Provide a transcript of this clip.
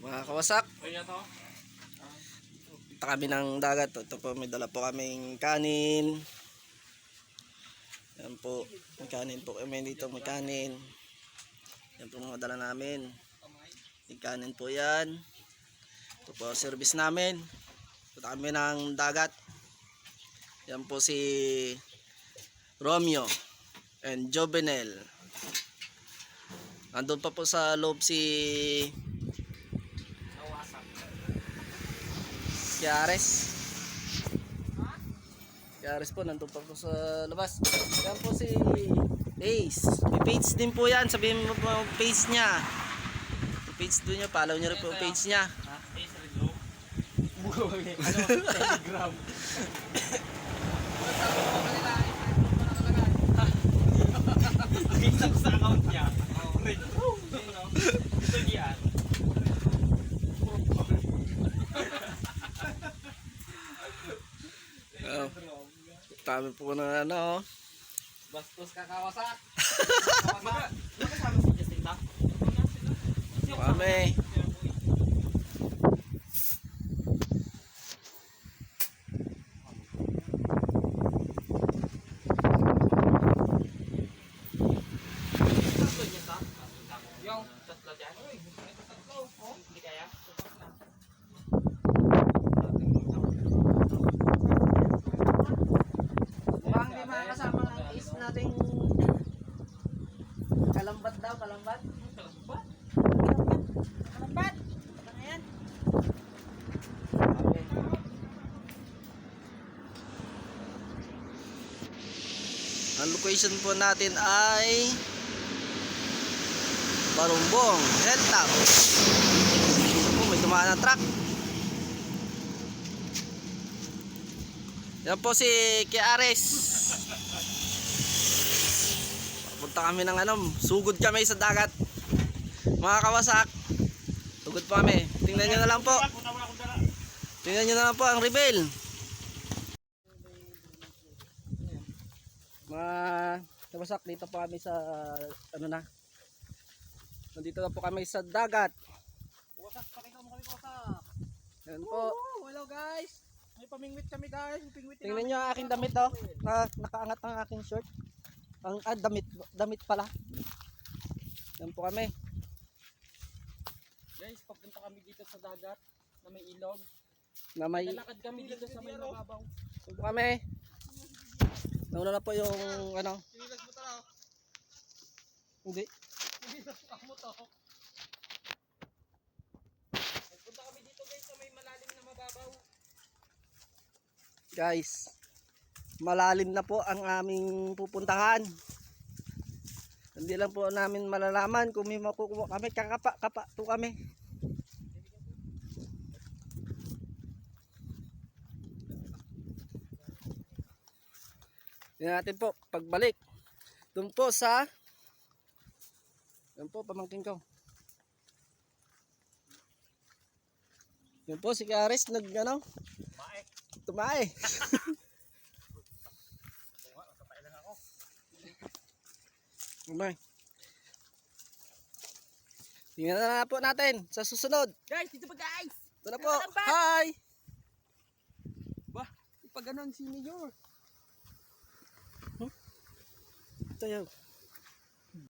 Mga kawasak, punta kami ng dagat. Ito po, may dala po kaming kanin. Yan po, may kanin po kami dito, may kanin. Yan po mga dala namin. May kanin po yan. Ito po service namin. Punta kami ng dagat. Yan po si Romeo and Jovenel. Andun pa po sa loob si Yares po, nandun pa po sa labas. Yan po si Ace. May page din po yan. Sabihin mo po page niya. Yung page doon niya. Follow niyo rin po yung page niya. Ace Rinlo? Telegram. Kita ko sa account niya. Ito niya. Tami po na ano. Bastos kakawasak. Magkasama si Justin ba? Kami. Yung tatlo dyan. Hindi kaya? Mukhang di makakasama ng Ace nating kalambat daw, kalambat. Kalambat? Ano yan? Ang location po natin ay Barumbong, Hilltop. Oh, may dumaan na truck. Yan po si Kiares. Punta kami ng sugod kami sa dagat. Mga kawasak. Sugod po kami. Tingnan nyo na lang po. Tingnan nyo na lang po ang reveal. Mga kawasak, dito po kami sa nandito na po kami sa dagat. Wasak, pakita mo kami wasak. Yan po. Hello guys. May pamingwit kami guys. Tingnan nyo ang aking damit nakaangat ang aking shirt. Ang damit pala. Yan po kami. Guys, pagpunta kami dito sa dagat na may ilog. Na may Lalakad kami dito sa may mababaw. yan po kami. Nauna na po yung Sinilag mo tara. Hindi. Sinilag mo to. Pagpunta kami dito guys sa may malalim na mababaw. Guys, malalim na po ang aming pupuntahan. Hindi lang po namin malalaman kung may makukuha kami. Kakapa po kami. Tingnan natin po pagbalik. Doon po sa yan po pamangkin ko. Yan po si Karis tumae. Umay. Tingnan na po natin sa susunod. Guys, dito pa guys. Ito na po. Hi! Ba, pag ganon si Mayor. Ito yun.